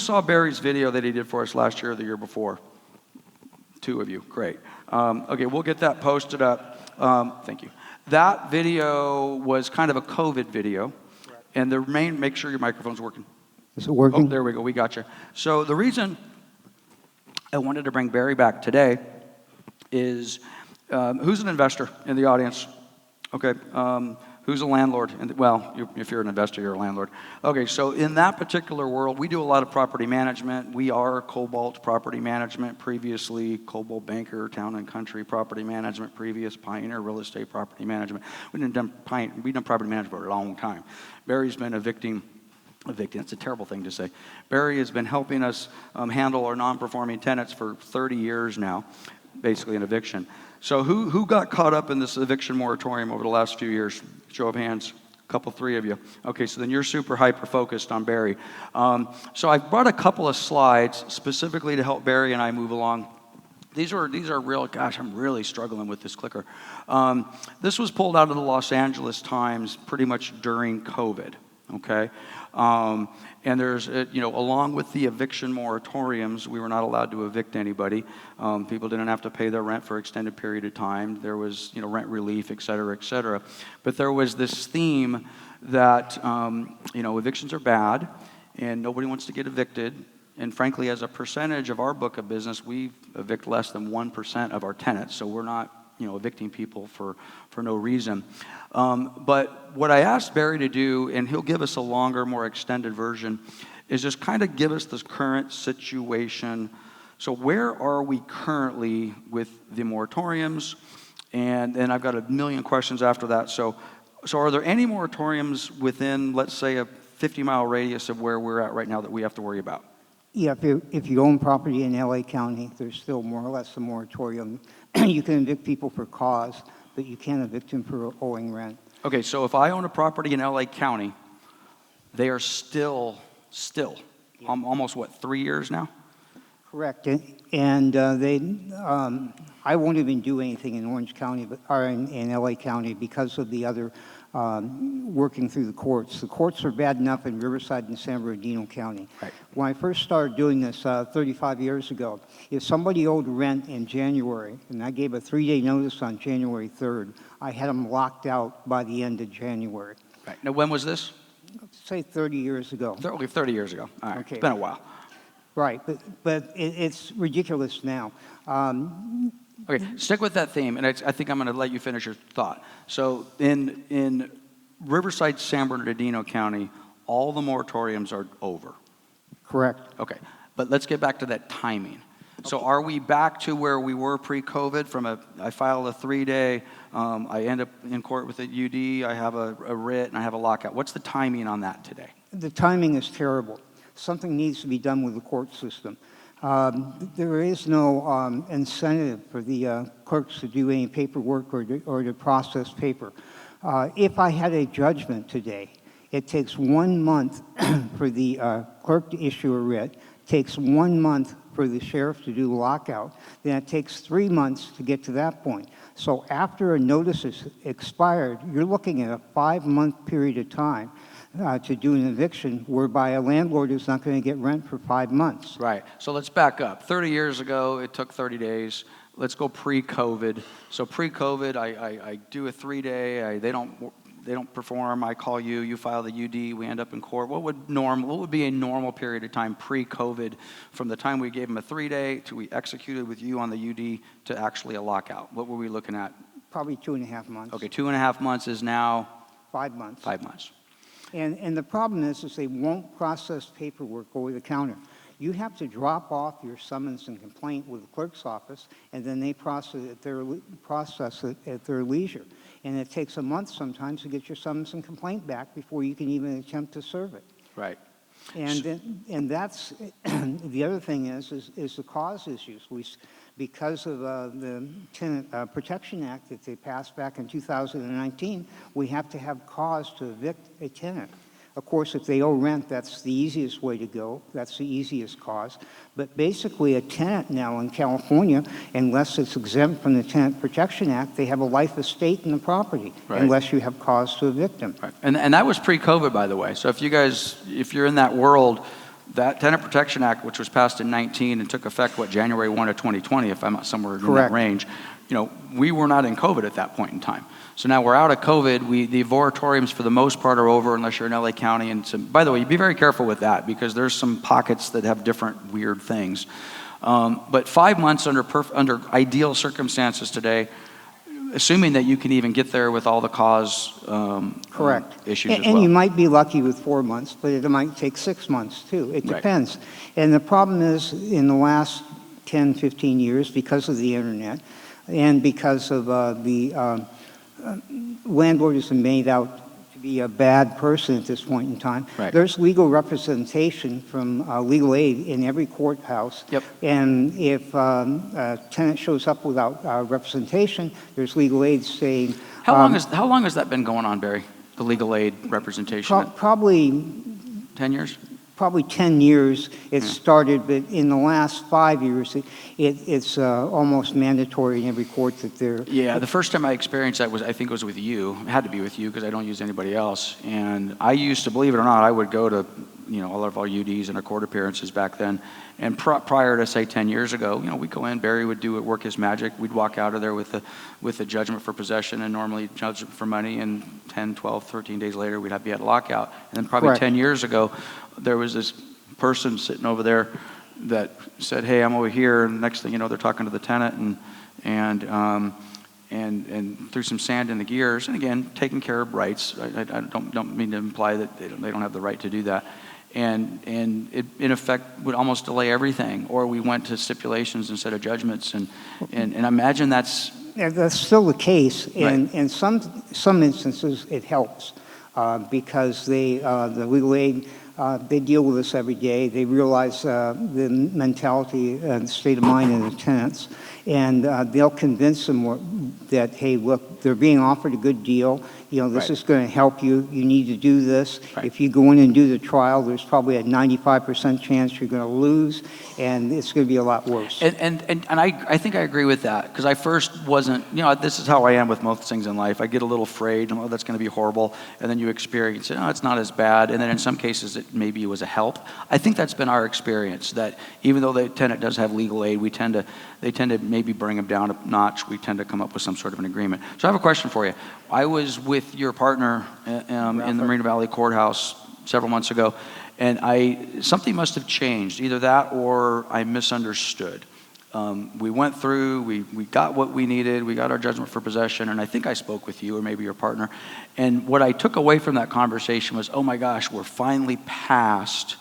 saw Barry's video that he did for us last year or the year before? 2 of you, great. Okay, we'll get that posted up. Thank you. That video was kind of a COVID video, and the main, make sure your microphone's working. Is it working? Oh, there we go, we got you. So the reason I wanted to bring Barry back today is, who's an investor in the audience? Okay, who's a landlord? Well, if you're an investor, you're a landlord. Okay, so in that particular world, we do a lot of property management. We are Cobalt Property Management, previously Coldwell Banker Town Country Property Management, previous Pioneer Real Estate Property Management. We've done property management for a long time. Barry's been evicting, it's a terrible thing to say. Barry has been helping us handle our non-performing tenants for 30 years now, basically an eviction. So who got caught up in this eviction moratorium over the last few years? Show of hands. A couple, 3 of you. Okay, so then you're super hyper-focused on Barry. So I brought a couple of slides specifically to help Barry and I move along. These are real, gosh, I'm really struggling with this clicker. This was pulled out of the Los Angeles Times pretty much during COVID, okay? And there's, along with the eviction moratoriums, we were not allowed to evict anybody. People didn't have to pay their rent for an extended period of time. There was, rent relief, et cetera, et cetera. But there was this theme that, evictions are bad and nobody wants to get evicted. And frankly, as a percentage of our book of business, we evict less than 1% of our tenants. So we're not, evicting people for no reason. But what I asked Barry to do, and he'll give us a longer, more extended version, is just kind of give us this current situation. So where are we currently with the moratoriums? And then I've got a million questions after that. So are there any moratoriums within, let's say, a 50-mile radius of where we're at right now that we have to worry about? Yeah, if you own property in LA County, there's still more or less a moratorium. You can evict people for cause, but you can't evict them for owing rent. Okay, so if I own a property in LA County, they are still almost, 3 years now? Correct. And I won't even do anything in Orange County, or in LA County, because of the other working through the courts. The courts are bad enough in Riverside and San Bernardino County. Right. When I first started doing this 35 years ago, if somebody owed rent in January, and I gave a 3-day notice on January 3rd, I had them locked out by the end of January. Right. Now, when was this? Say 30 years ago. 30 years ago. All right. Okay. It's been a while. Right, but it's ridiculous now. Okay, stick with that theme, and I think I'm going to let you finish your thought. So in Riverside, San Bernardino County, all the moratoriums are over. Correct. Okay, but let's get back to that timing. Okay. So are we back to where we were pre-COVID? I filed a 3-day, I end up in court with a UD, I have a writ, and I have a lockout. What's the timing on that today? The timing is terrible. Something needs to be done with the court system. There is no incentive for the clerks to do any paperwork or to process paper. If I had a judgment today, it takes 1 month for the clerk to issue a writ, takes 1 month for the sheriff to do lockout, then it takes 3 months to get to that point. So after a notice is expired, you're looking at a 5-month period of time to do an eviction, whereby a landlord is not going to get rent for 5 months. Right. So let's back up. 30 years ago, it took 30 days. Let's go pre-COVID. So pre-COVID, I do a 3-day. They don't perform. I call you. You file the UD. We end up in court. What would be a normal period of time pre-COVID, from the time we gave them a 3-day to we executed with you on the UD to actually a lockout? What were we looking at? Probably 2.5 months. Okay, 2.5 months is now 5 months. 5 months. And the problem is they won't process paperwork over the counter. You have to drop off your summons and complaint with the clerk's office, and then they process it at their leisure. And it takes a month sometimes to get your summons and complaint back before you can even attempt to serve it. Right. And that's the other thing is the cause issues. Because of the Tenant Protection Act that they passed back in 2019, we have to have cause to evict a tenant. Of course, if they owe rent, that's the easiest way to go. That's the easiest cause. But basically, a tenant now in California, unless it's exempt from the Tenant Protection Act, they have a life estate in the property, right, unless you have cause to evict them. Right. And that was pre-COVID, by the way. So if you're in that world, that Tenant Protection Act, which was passed in 19 and took effect, January 1 of 2020, if I'm not somewhere in that range, we were not in COVID at that point in time. So now we're out of COVID. The moratoriums for the most part are over unless you're in LA County. And by the way, be very careful with that because there's some pockets that have different weird things. But 5 months under ideal circumstances today, assuming that you can even get there with all the cause Correct. Issues as well. And you might be lucky with 4 months, but it might take 6 months too. It depends. And the problem is in the last 10, 15 years, because of the internet and because of the landlord has been made out to be a bad person at this point in time. Right. There's legal representation from legal aid in every courthouse. Yep. And if a tenant shows up without representation, there's legal aid saying... How long has that been going on, Barry? The legal aid representation? Probably 10 years? Probably 10 years it started, but in the last 5 years, it's almost mandatory in every court that they're... Yeah, the first time I experienced that I think it was with you. It had to be with you because I don't use anybody else. And I used to, believe it or not, I would go to, all of our UDs and our court appearances back then. And prior to, say, 10 years ago, we'd go in, Barry would work his magic. We'd walk out of there with a judgment for possession and normally judgment for money. And 10, 12, 13 days later, we'd be at lockout. And then probably 10 years ago, there was this person sitting over there that said, "Hey, I'm over here." And next thing you know, they're talking to the tenant and threw some sand in the gears. And again, taking care of rights. I don't mean to imply that they don't have the right to do that. And it, in effect, would almost delay everything. Or we went to stipulations instead of judgments. And I imagine that's... Yeah, that's still the case. And Right. in some instances, it helps because the legal aid, they deal with us every day. They realize the mentality and state of mind of the tenants. And they'll convince them that, hey, look, they're being offered a good deal. This is going to help you. You need to do this. Right. If you go in and do the trial, there's probably a 95% chance you're going to lose, and it's going to be a lot worse. And I think I agree with that because I first wasn't, this is how I am with most things in life. I get a little afraid, oh, that's going to be horrible. And then you experience it, oh, it's not as bad. And then in some cases, maybe it was a help. I think that's been our experience, that even though the tenant does have legal aid, they tend to maybe bring them down a notch. We tend to come up with some sort of an agreement. So I have a question for you. I was with your partner in the Marina Valley Courthouse several months ago, and something must have changed, either that or I misunderstood. We went through, we got what we needed, we got our judgment for possession, and I think I spoke with you or maybe your partner. And what I took away from that conversation was, oh my gosh, we're finally past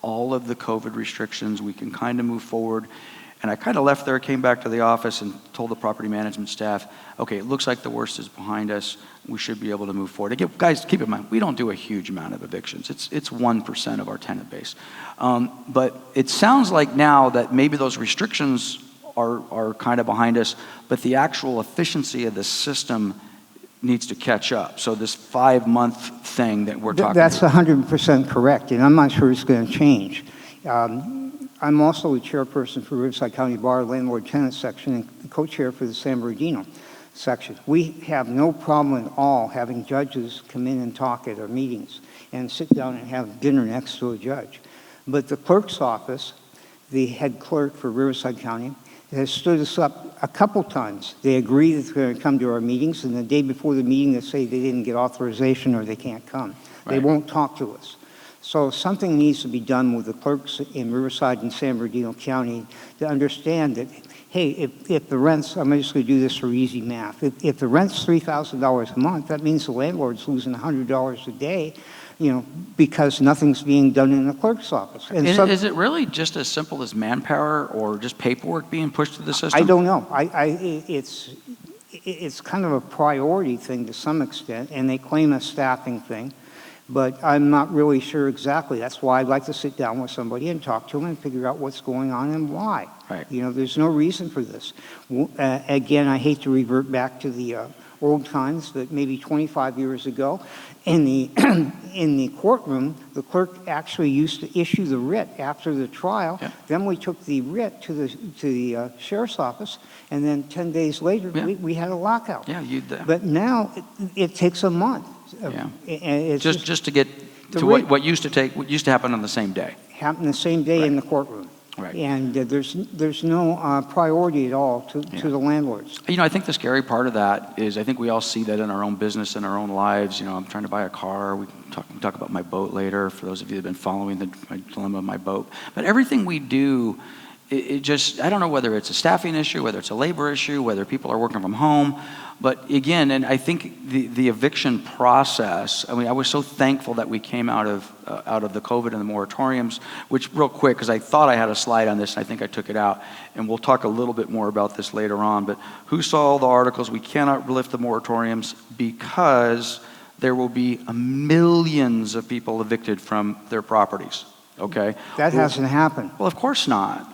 all of the COVID restrictions. We can kind of move forward. And I kind of left there, came back to the office and told the property management staff, okay, it looks like the worst is behind us. We should be able to move forward. Again, guys, keep in mind, we don't do a huge amount of evictions. It's 1% of our tenant base. But it sounds like now that maybe those restrictions are kind of behind us, but the actual efficiency of the system needs to catch up. So this 5-month thing that we're talking That's about. 100% correct, and I'm not sure it's going to change. I'm also the chairperson for Riverside County Bar Landlord-Tenant Section and co-chair for the San Bernardino section. We have no problem at all having judges come in and talk at our meetings and sit down and have dinner next to a judge. But the clerk's office, the head clerk for Riverside County, has stood us up a couple times. They agree that they're going to come to our meetings, and the day before the meeting they say they didn't get authorization or they can't come. They won't talk to us. So something needs to be done with the clerks in Riverside and San Bernardino County to understand that, hey, if the rent's, I'm just going to do this for easy math, if the rent's $3,000 a month, that means the landlord's losing $100 a day, because nothing's being done in the clerk's office. And Is it really just as simple as manpower or just paperwork being pushed through the system? I don't know. It's kind of a priority thing to some extent, and they claim a staffing thing. But I'm not really sure exactly. That's why I'd like to sit down with somebody and talk to them and figure out what's going on and why. Right. There's no reason for this. Again, I hate to revert back to the old times, but maybe 25 years ago, in the courtroom, the clerk actually used to issue the writ after the trial. Yeah. Then we took the writ to the sheriff's office, and then 10 days later, we had a lockout. Yeah, But now it takes a month. Yeah. It's Just to get to what used to happen on the same day. Happened the same day in the courtroom. Right. And there's no priority at all to the landlords. You know, I think the scary part of that is I think we all see that in our own business, in our own lives. You know, I'm trying to buy a car. We can talk about my boat later for those of you that have been following my dilemma of my boat. But everything we do, it just, I don't know whether it's a staffing issue, whether it's a labor issue, whether people are working from home. But again, and I think the eviction process, I mean, I was so thankful that we came out of the COVID and the moratoriums, which real quick, because I thought I had a slide on this, and I think I took it out, and we'll talk a little bit more about this later on, but who saw all the articles? We cannot lift the moratoriums because there will be millions of people evicted from their properties. Okay. That hasn't happened. Well, of course not.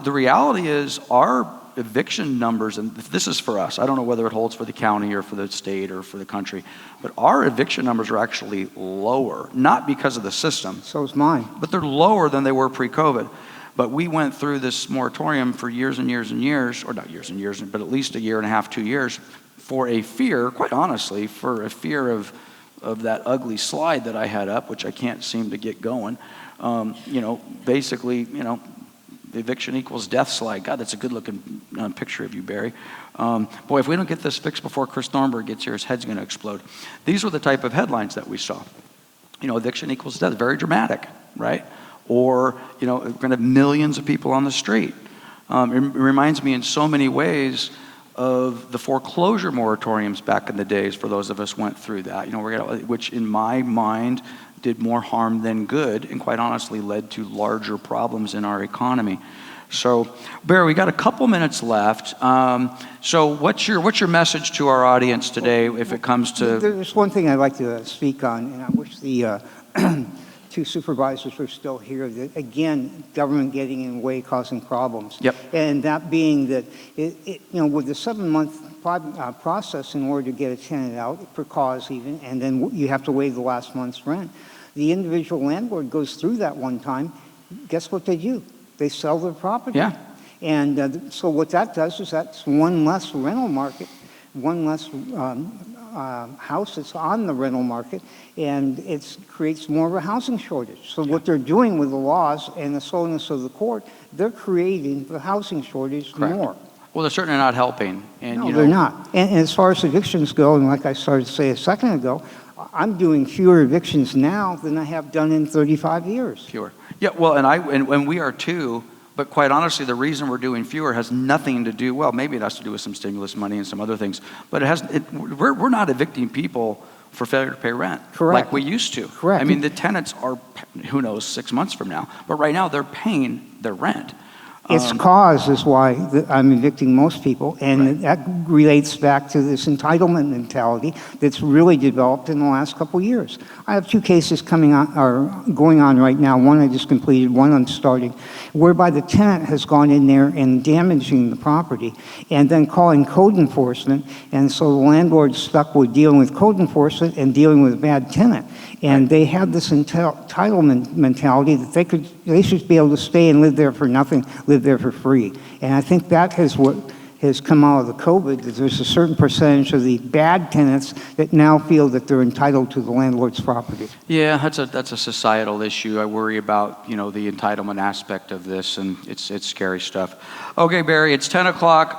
The reality is our eviction numbers, and this is for us, I don't know whether it holds for the county or for the state or for the country, but our eviction numbers are actually lower, not because of the system. So is mine. But they're lower than they were pre-COVID. But we went through this moratorium for years and years and years, or not years and years, but at least a year and a half, 2 years, for a fear, quite honestly, for a fear of that ugly slide that I had up, which I can't seem to get going. Basically, the eviction equals death slide. God, that's a good-looking picture of you, Barry. Boy, if we don't get this fixed before Chris Thornburg gets here, his head's going to explode. These were the type of headlines that we saw. Eviction equals death. Very dramatic, right? Or, we're going to have millions of people on the street. It reminds me in so many ways of the foreclosure moratoriums back in the days, for those of us went through that, which in my mind did more harm than good, and quite honestly led to larger problems in our economy. So, Barry, we got a couple minutes left. So what's your message to our audience today if it comes to... There's one thing I'd like to speak on, and I wish the two supervisors were still here. That, again, government getting in the way, causing problems. Yep. And that being that, with the 7-month process in order to get a tenant out, per cause even, and then you have to waive the last month's rent. The individual landlord goes through that one time. Guess what they do? They sell their property. Yeah. And so what that does is that's one less rental market, one less house that's on the rental market, and it creates more of a housing shortage. So what they're doing with the laws and the slowness of the court, they're creating the housing shortage more. Well, they're certainly not helping. And, no, they're not. And as far as evictions go, and like I started to say a second ago, I'm doing fewer evictions now than I have done in 35 years. Fewer. Yeah, well, and we are too, but quite honestly, the reason we're doing fewer has nothing to do, well, maybe it has to do with some stimulus money and some other things, but we're not evicting people for failure to pay rent. Correct. Like we used to. Correct. I mean, the tenants are, who knows, 6 months from now, but right now they're paying their rent. Its cause is why I'm evicting most people, and that relates back to this entitlement mentality that's really developed in the last couple of years. I have 2 cases going on right now. One I just completed, one I'm starting, whereby the tenant has gone in there and damaging the property, and then calling code enforcement, and so the landlord's stuck with dealing with code enforcement and dealing with a bad tenant. And they have this entitlement mentality that they should be able to stay and live there for nothing, live there for free. And I think that is what has come out of the COVID, that there's a certain percentage of the bad tenants that now feel that they're entitled to the landlord's property. Yeah, that's a societal issue. I worry about, the entitlement aspect of this, and it's scary stuff. Okay, Barry, it's 10 o'clock.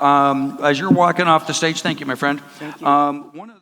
As you're walking off the stage, thank you, my friend. Thank you. One of the